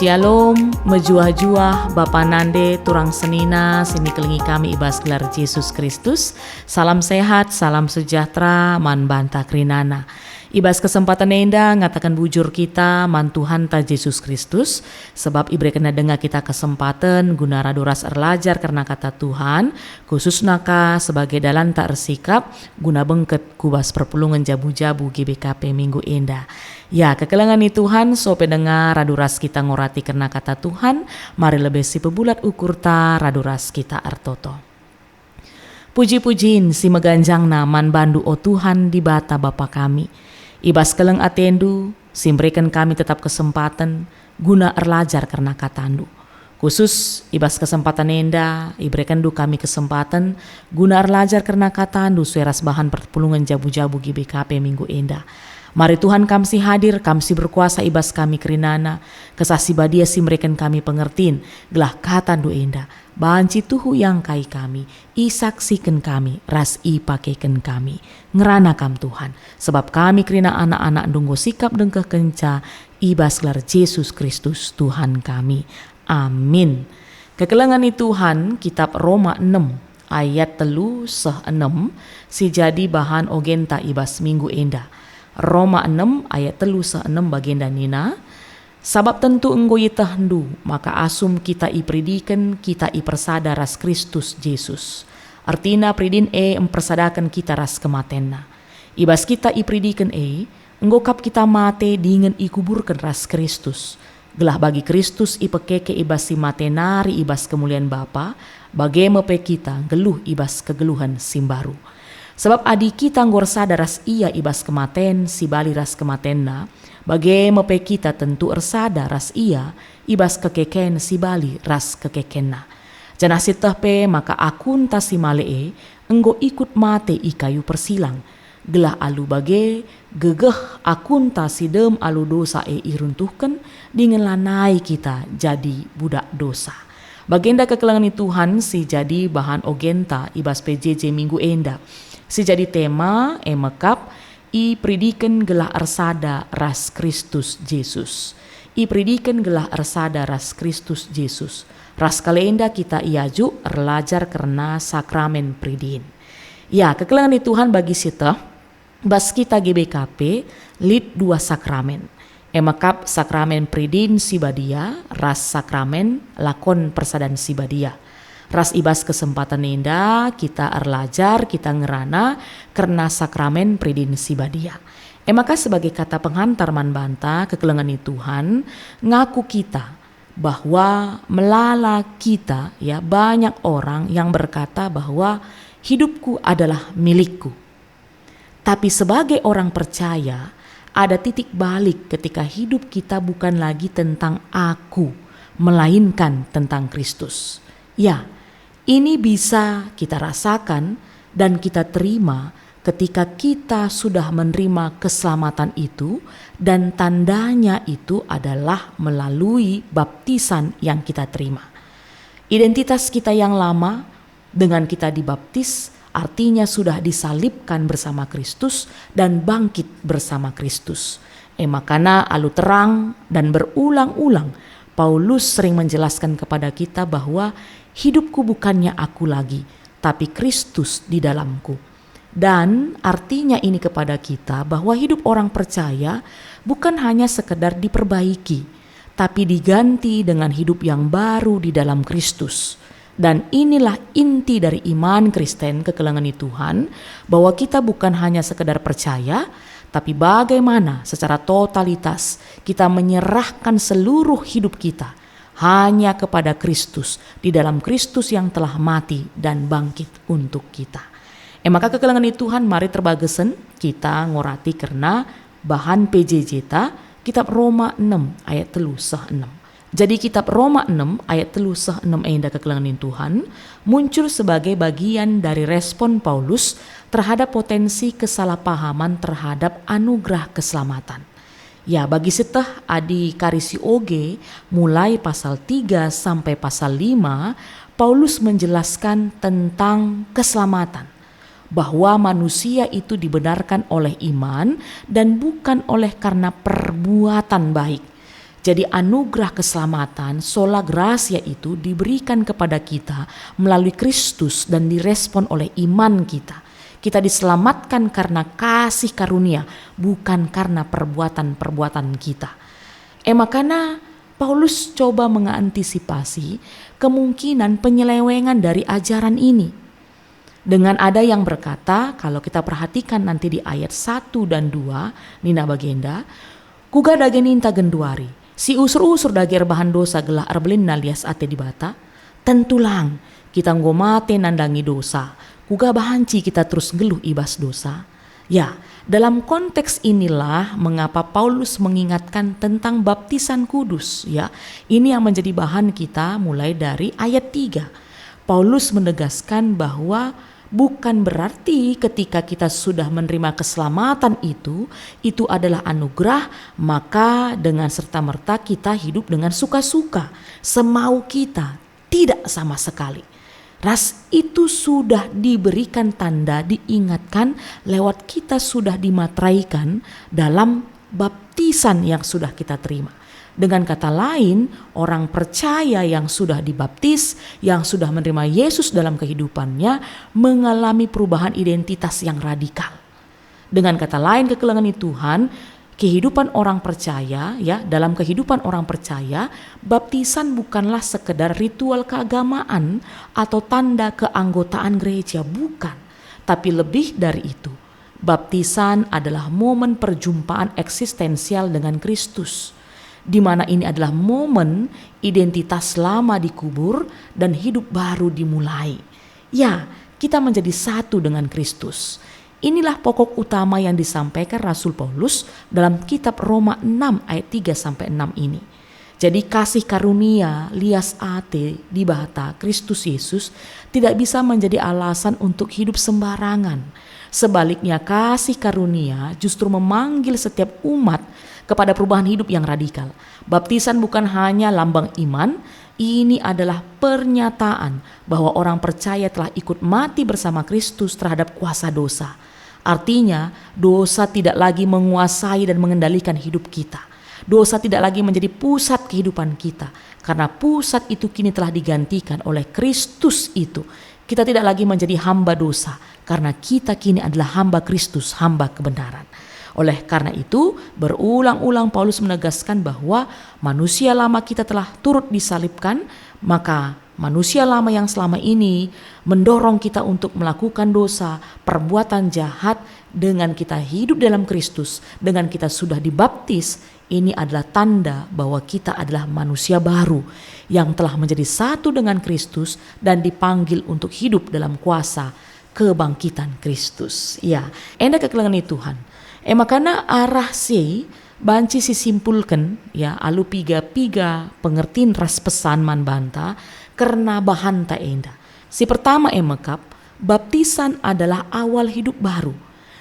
Shalom, mejuah-juah, Bapa Nande, turang senina, sini kelingi kami ibas gelar Yesus Kristus. Salam sehat, salam sejahtera, man banta krinana. Ibas kesempatan enda ngatakan bujur kita man Tuhan ta Yesus Kristus. Sebab ibre kena dengar kita kesempatan guna raduras erlajar karena kata Tuhan. Khusus naka sebagai dalan tak ersikap guna bengket kubas perpulungan jabu-jabu GBKP minggu enda. Ya, kekelangan ni Tuhan, so pendengar raduras kita ngorati karena kata Tuhan, mari lebih si pebulat ukur ta raduras kita artoto. Puji-pujin si meganjang naman bandu o Tuhan di bata Bapa kami. Ibas keleng atendu, simberikan kami tetap kesempatan guna erlajar karena katandu. Khusus ibas kesempatan enda, iberikan du kami kesempatan guna erlajar karena katandu sueras bahan perpulungan jabu-jabu GBKP minggu enda. Mari Tuhan kamsi hadir, kamsi berkuasa ibas kami kerinana, kesasi badia si mereka kami pengertin, gelah kata do enda, banci tuhu yang kai kami, isaksikan kami, ras i pakaikan kami, ngerana kam Tuhan, sebab kami kerina anak-anak dunggo sikap dengkeh kenca, ibas gelar Yesus Kristus Tuhan kami, amin. Kekelangan ni Tuhan, kitab Roma 6, ayat 3-6, si jadi bahan ogenta ibas minggu enda. Roma 6 ayat 3-6 bagian nina. Sabab tentu enggo yitahdu maka asum kita ipridikan kita ipersada ras Kristus Yesus. Artina pridin empersadakan kita ras kematenna. Ibas kita ipridikan enggo kap kita mate dengan ikuburkan ras Kristus. Gelah bagi Kristus ipekeke ibas si matenari ibas kemuliaan Bapa, bagai mepe kita geluh ibas kegeluhan simbaru. Sebab adik kita nggor sadar ras ia ibas kematen si bali ras kematenna, bagai mepe kita tentu ersada ras ia ibas kekeken si bali ras kekekenna. Janah sitahpe maka akun tasi malee enggo ikut mate i kayu persilang. Gelah alu bagai gegeh akun tasi dem alu dosa iruntuhkan dengan lanai kita jadi budak dosa. Bagenda kekelangan Tuhan si jadi bahan ogenta ibas PJJ minggu enda. Si jadi tema emekap i pridikan gelah ersada ras Kristus Yesus. I pridikan gelah ersada ras Kristus Yesus. Ras kalenda kita iaju erlajar karena sakramen pridin. Ya, kekelangan Tuhan bagi sita bas kita GBKP lid 2 sakramen. Emekap sakramen pridin sibadia, ras sakramen lakon persadan sibadia. Ras ibas kesempatan enda kita erlajar, kita ngerana karena sakramen pridin sibadia. Maka sebagai kata penghantar man banta kekelengan Tuhan ngaku kita bahwa melala kita ya banyak orang yang berkata bahwa hidupku adalah milikku. Tapi sebagai orang percaya ada titik balik ketika hidup kita bukan lagi tentang aku melainkan tentang Kristus. Ya, ini bisa kita rasakan dan kita terima ketika kita sudah menerima keselamatan itu dan tandanya itu adalah melalui baptisan yang kita terima. Identitas kita yang lama dengan kita dibaptis artinya sudah disalibkan bersama Kristus dan bangkit bersama Kristus. Makanya alu terang dan berulang-ulang Paulus sering menjelaskan kepada kita bahwa hidupku bukannya aku lagi, tapi Kristus di dalamku. Dan artinya ini kepada kita bahwa hidup orang percaya bukan hanya sekedar diperbaiki, tapi diganti dengan hidup yang baru di dalam Kristus. Dan inilah inti dari iman Kristen kekelangan Tuhan, bahwa kita bukan hanya sekedar percaya, tapi bagaimana secara totalitas kita menyerahkan seluruh hidup kita hanya kepada Kristus, di dalam Kristus yang telah mati dan bangkit untuk kita. Maka kekelangan Tuhan mari terbagesen kita ngorati karena bahan PJJ ta kitab Roma 6 ayat 3-6. Jadi kitab Roma 6 ayat 3-6 enda kekelangan Tuhan muncul sebagai bagian dari respon Paulus terhadap potensi kesalahpahaman terhadap anugerah keselamatan. Ya, bagi setah adi karisi oge mulai pasal 3 sampai pasal 5 Paulus menjelaskan tentang keselamatan, bahwa manusia itu dibenarkan oleh iman dan bukan oleh karena perbuatan baik. Jadi anugerah keselamatan, sola gratia itu diberikan kepada kita melalui Kristus dan direspon oleh iman kita. Kita diselamatkan karena kasih karunia, bukan karena perbuatan-perbuatan kita. Makanya Paulus coba mengantisipasi kemungkinan penyelewengan dari ajaran ini. Dengan ada yang berkata, kalau kita perhatikan nanti di ayat 1 dan 2, Nina Bagenda, kuga dage ninta genduari, si usur-usur dage bahan dosa gelah arbelin nalias ate di bata, tentulang kita ngomate nandangi dosa, kuga bahanci kita terus geluh ibas dosa. Ya, dalam konteks inilah mengapa Paulus mengingatkan tentang baptisan kudus. Ya, ini yang menjadi bahan kita mulai dari ayat 3. Paulus menegaskan bahwa bukan berarti ketika kita sudah menerima keselamatan itu adalah anugerah, maka dengan serta-merta kita hidup dengan suka-suka, semau kita, tidak sama sekali. Ras itu sudah diberikan tanda, diingatkan lewat kita sudah dimateraikan dalam baptisan yang sudah kita terima. Dengan kata lain, orang percaya yang sudah dibaptis, yang sudah menerima Yesus dalam kehidupannya, mengalami perubahan identitas yang radikal. Dengan kata lain, kekelengan Tuhan, kehidupan orang percaya, ya, dalam kehidupan orang percaya, baptisan bukanlah sekedar ritual keagamaan atau tanda keanggotaan gereja, bukan. Tapi lebih dari itu, baptisan adalah momen perjumpaan eksistensial dengan Kristus, di mana ini adalah momen identitas lama dikubur dan hidup baru dimulai. Ya, kita menjadi satu dengan Kristus. Inilah pokok utama yang disampaikan Rasul Paulus dalam kitab Roma 6 ayat 3-6 ini. Jadi kasih karunia lias ate di bata Kristus Yesus tidak bisa menjadi alasan untuk hidup sembarangan. Sebaliknya kasih karunia justru memanggil setiap umat kepada perubahan hidup yang radikal. Baptisan bukan hanya lambang iman, ini adalah pernyataan bahwa orang percaya telah ikut mati bersama Kristus terhadap kuasa dosa. Artinya dosa tidak lagi menguasai dan mengendalikan hidup kita. Dosa tidak lagi menjadi pusat kehidupan kita, karena pusat itu kini telah digantikan oleh Kristus itu. Kita tidak lagi menjadi hamba dosa, karena kita kini adalah hamba Kristus, hamba kebenaran. Oleh karena itu, berulang-ulang Paulus menegaskan bahwa manusia lama kita telah turut disalibkan, maka manusia lama yang selama ini mendorong kita untuk melakukan dosa, perbuatan jahat. Dengan kita hidup dalam Kristus, dengan kita sudah dibaptis, ini adalah tanda bahwa kita adalah manusia baru yang telah menjadi satu dengan Kristus dan dipanggil untuk hidup dalam kuasa kebangkitan Kristus. Ya, enda kekelengan Tuhan. Makanya arah si banci simpulkan ya alu piga pengertiin ras pesan man banta karena bahan ta enda. Si pertama mekap, baptisan adalah awal hidup baru.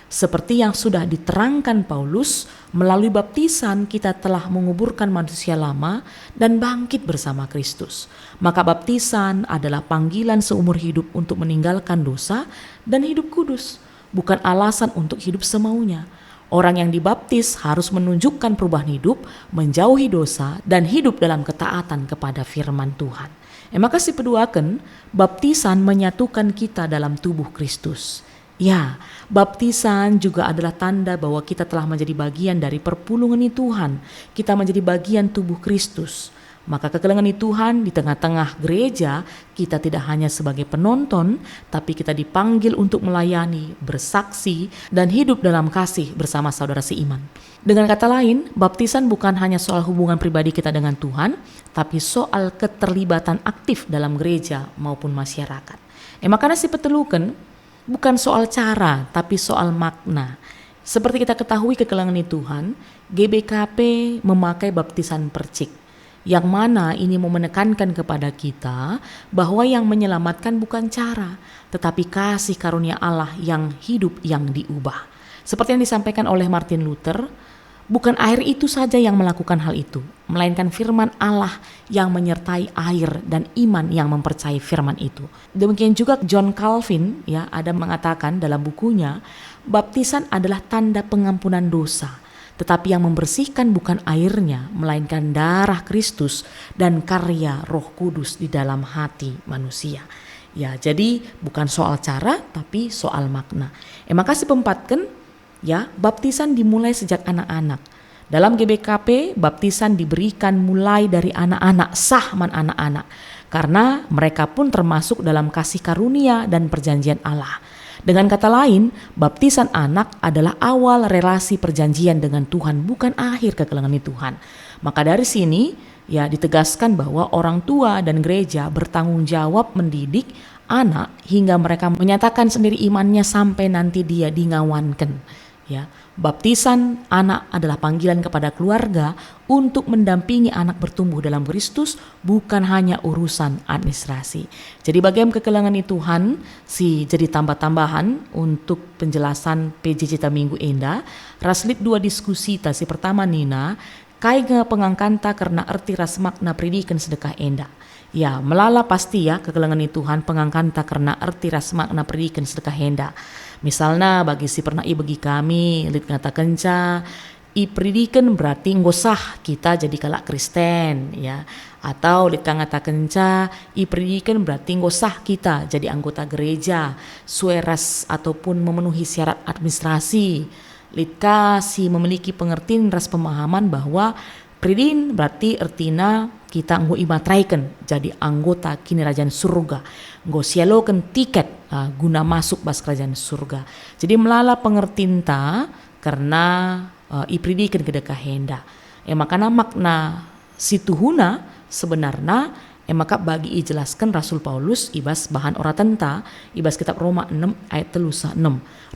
Seperti yang sudah diterangkan Paulus, melalui baptisan kita telah menguburkan manusia lama dan bangkit bersama Kristus. Maka baptisan adalah panggilan seumur hidup untuk meninggalkan dosa dan hidup kudus, bukan alasan untuk hidup semaunya. Orang yang dibaptis harus menunjukkan perubahan hidup, menjauhi dosa, dan hidup dalam ketaatan kepada firman Tuhan. Maka si peduaken, baptisan menyatukan kita dalam tubuh Kristus. Ya, baptisan juga adalah tanda bahwa kita telah menjadi bagian dari perpulungan Tuhan. Kita menjadi bagian tubuh Kristus. Maka kekelengan Tuhan di tengah-tengah gereja, kita tidak hanya sebagai penonton, tapi kita dipanggil untuk melayani, bersaksi, dan hidup dalam kasih bersama saudara seiman. Dengan kata lain, baptisan bukan hanya soal hubungan pribadi kita dengan Tuhan, tapi soal keterlibatan aktif dalam gereja maupun masyarakat. Makanya si petelukan, bukan soal cara, tapi soal makna. Seperti kita ketahui kekelengan Tuhan, GBKP memakai baptisan percik. Yang mana ini mau menekankan kepada kita bahwa yang menyelamatkan bukan cara, tetapi kasih karunia Allah yang hidup yang diubah. Seperti yang disampaikan oleh Martin Luther, bukan air itu saja yang melakukan hal itu, melainkan firman Allah yang menyertai air dan iman yang mempercayai firman itu. Demikian juga John Calvin ada mengatakan dalam bukunya, baptisan adalah tanda pengampunan dosa. Tetapi yang membersihkan bukan airnya, melainkan darah Kristus dan karya Roh Kudus di dalam hati manusia. Ya, jadi bukan soal cara tapi soal makna. Makasih pempatkan ya, baptisan dimulai sejak anak-anak. Dalam GBKP, baptisan diberikan mulai dari anak-anak, sahman anak-anak. Karena mereka pun termasuk dalam kasih karunia dan perjanjian Allah. Dengan kata lain, baptisan anak adalah awal relasi perjanjian dengan Tuhan, bukan akhir kekelengan Tuhan. Maka dari sini ya ditegaskan bahwa orang tua dan gereja bertanggung jawab mendidik anak hingga mereka menyatakan sendiri imannya sampai nanti dia dingawankan. Ya, baptisan anak adalah panggilan kepada keluarga untuk mendampingi anak bertumbuh dalam Kristus, bukan hanya urusan administrasi. Jadi bagaimana kekelangan Tuhan jadi tambah-tambahan untuk penjelasan PJ Cita Minggu Enda. Raslit 2 diskusi si pertama Nina, kai pengangkanta karena arti ras makna predikan sedekah enda. Ya, melala pasti ya kekelangan Tuhan pengangkanta karena arti ras makna predikan sedekah enda. Misalnya bagi si pernah bagi kami lit ngata kenca predikan berarti ngosah kita jadi kalak Kristen ya, atau lit ngata kenca predikan berarti ngosah kita jadi anggota gereja sueras ataupun memenuhi syarat administrasi. Litka si memiliki pengertian ras pemahaman bahwa predin berarti artina kita nggo imatraikan jadi anggota kini kerajaan surga, nggo sialokan tiket guna masuk bas kerajaan surga. Jadi melala pengertian ta karena ipridikan kedekah henda. Makana makna situhuna sebenarnya maka bagi ijelaskan Rasul Paulus ibas bahan oratenta ibas kitab Roma 6 ayat 36.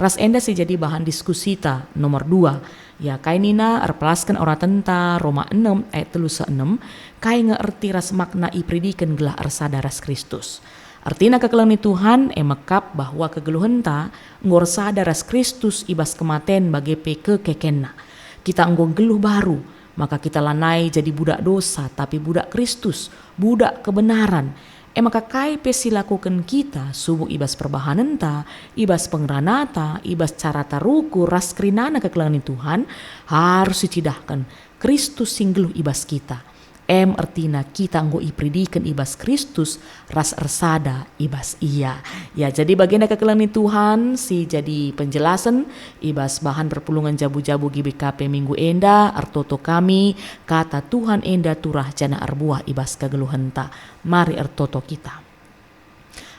Ras enda sih jadi bahan diskusi ta nomor 2. Ya kainina erpelaskan oratenta Roma 6 ayat 36 kai ngerti ras makna ipridikan gelah ersada ras Kristus. Artinya kekelangan Tuhan emakap bahwa kegeluhenta ngorsada ras Kristus ibas kematen bagi kekenna. Kita nggo geluh baru, maka kita lanai jadi budak dosa tapi budak Kristus, budak kebenaran. Maka kai pesi lakukan kita subuh ibas perbahanan ta, ibas pengranata, ibas cara taruku ras krinana kekelangan Tuhan harus dicidahkan Kristus singgeluh ibas kita. Artina kita nggo ipridikan ibas Kristus ras ersada ibas iya. Ya jadi bagian kekelangan Tuhan si jadi penjelasan ibas bahan perpulungan jabu-jabu GBKP Minggu Enda artoto kami kata Tuhan Enda turah jana arbuah ibas kegeluhenta. Mari artoto kita.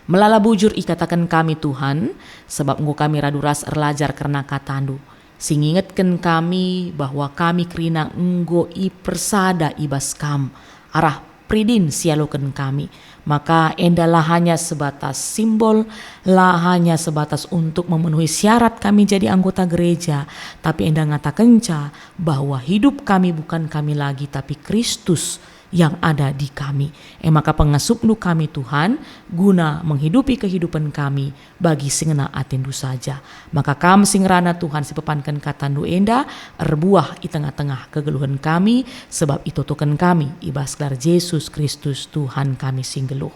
Melala bujur ikatakan kami Tuhan sebab nggo kami radu ras erlajar karena katandu. Singingetkan kami bahwa kami kerina enggo persada ibas kam arah pridin sialokan kami, maka endalah hanya sebatas simbol, lah hanya sebatas untuk memenuhi syarat kami jadi anggota gereja, tapi enda ngata kenca bahwa hidup kami bukan kami lagi tapi Kristus yang ada di kami. Maka pengasupnu kami Tuhan guna menghidupi kehidupan kami bagi singena atendu saja. Maka kam singrana Tuhan sipepankan katandu enda erbuah di tengah-tengah kegeluhan kami sebab itotokan kami ibas gelar Yesus Kristus Tuhan kami singgeluh.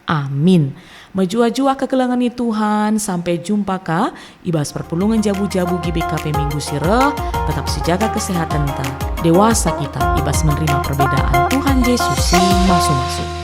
Amin. Mejua-jua kekelangan Tuhan. Sampai jumpa ka ibas perpulungan jabu-jabu GBKP Minggu Sireh. Tetap sejaga kesehatan ta. Dewasa kita ibas menerima perbedaan Tuhan Yesus si masuk-masuk.